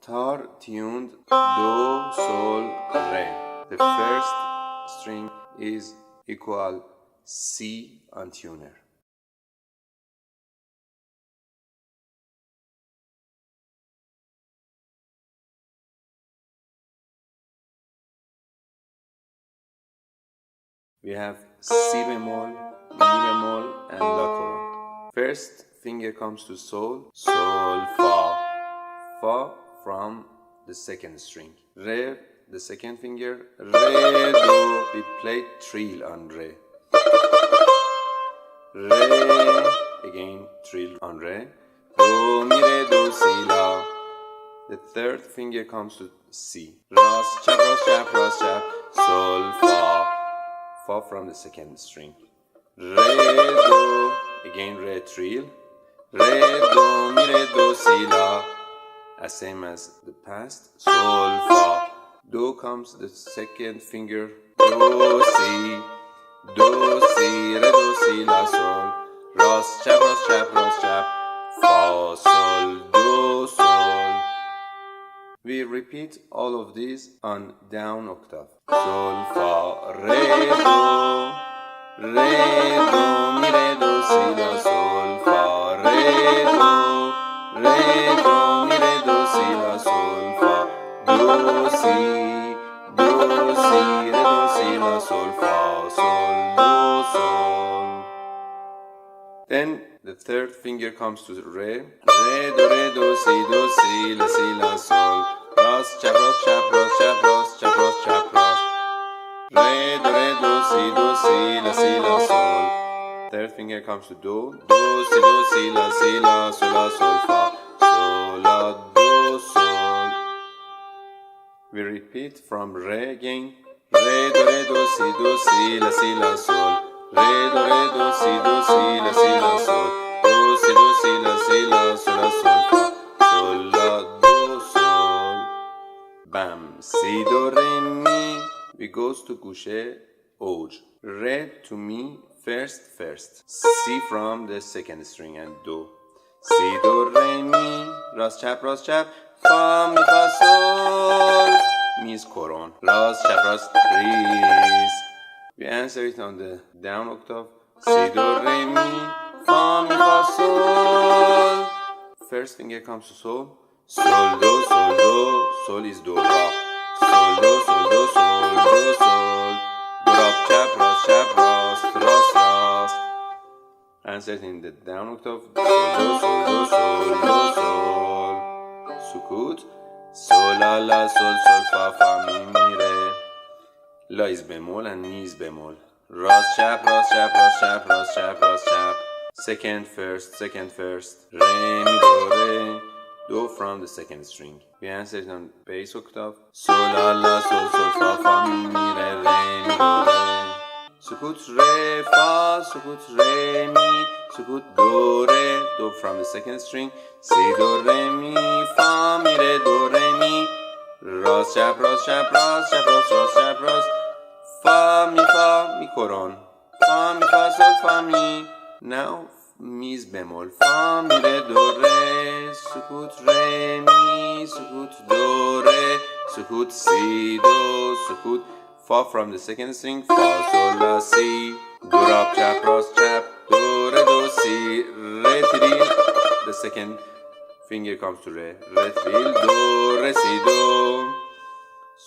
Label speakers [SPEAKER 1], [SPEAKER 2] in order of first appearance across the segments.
[SPEAKER 1] Tar tuned do, sol, re. The first string is equal C on tuner. We have Si bemol, Mi bemol, and La coron. First finger comes to sol, sol, fa. Fa from the second string. Re, the second finger. Re, do. We played trill on re. Re, again trill on re. Do, mi, re, do, si, la. The third finger comes to C. Ras, chap, sol, fa. Fa from the second string. Re, do, again re, trill. Re, do, mi, re, do, si, la. As same as the past. Sol, fa. Do comes the second finger. Do, si. Do, si, re, do, si, la, sol. Ras, chap, fa, sol, do, sol. We repeat all of these on down octave. Sol, fa, re, do, mi, re, do, si, la, sol, fa, re, do, mi, re, do, si, la, sol, fa, do, si, re, do, si, la, sol, fa, sol, do, sol. Then the third finger comes to re. Re, do, si, la, sol. Ras, chap, ras. Re, do, si, la, sol. Third finger comes to do. Do, si, la, sol, fa. Sol, la, do, sol. We repeat from re again. Re, do, si, la, sol. Re, do, si, la, sol. Do, si, la, sol, fa. Sol, la, do, sol. Bam. Si, do, re, mi. We goes to gushe ouj. Re to mi first. Si from the second string and do. Si, do, re, mi. Ras, chap. Fa, mi, fa, sol. Mi is coron. Ras, chap, ris. We answer it on the down octave. Si, do, re, mi. Fa, mi, fa, sol. First finger comes to sol. Sol, do. Sol is do, ra. Sol, do, sol. Do, ra, chap, ras. Answer it in the down octave. Sol, do, sol. Sukut. Sol, la, sol, fa, mi, re. La is bemol and mi is bemol. Ras, chap. Second, first. Re, mi, do, re. Do from the second string. We answer it on bass octave. Sol, la, sol, fa, mi, re, mi, do, re. Sukut, re, fa, sukut, re, mi, sukut, do, re. Do from the second string. Si, do, re, mi, fa, mi, re, do, re, mi. Ras, chap, ras. Fa, mi, coron. Fa, mi, fa, sol, fa, mi. Now, mi is bemol. Fa, mi, re, do, re. Sukut, re, mi. Sukut, do, re. Sukut, si, do. Sukut, fa from the second string. Fa, sol, la, si. Do, ra, chap, ras, chap. Do, re, do, si. Re, trill. The second finger comes to re. Re, trill. Do, re, si, do.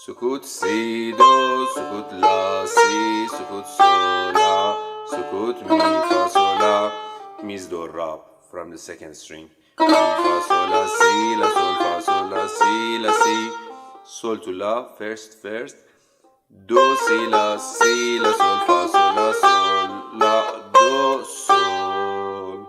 [SPEAKER 1] Sukut, si, do. Sukut, la, si. Sukut, sol, la. Sukut, mi, fa, sol, la. Mi is do, ra from the second string. Mi, fa, sol, la, si. La, sol, fa, sol, la, si. La, si. Sol to la, first. Do, si, la, sol, fa, sol, la, do, sol.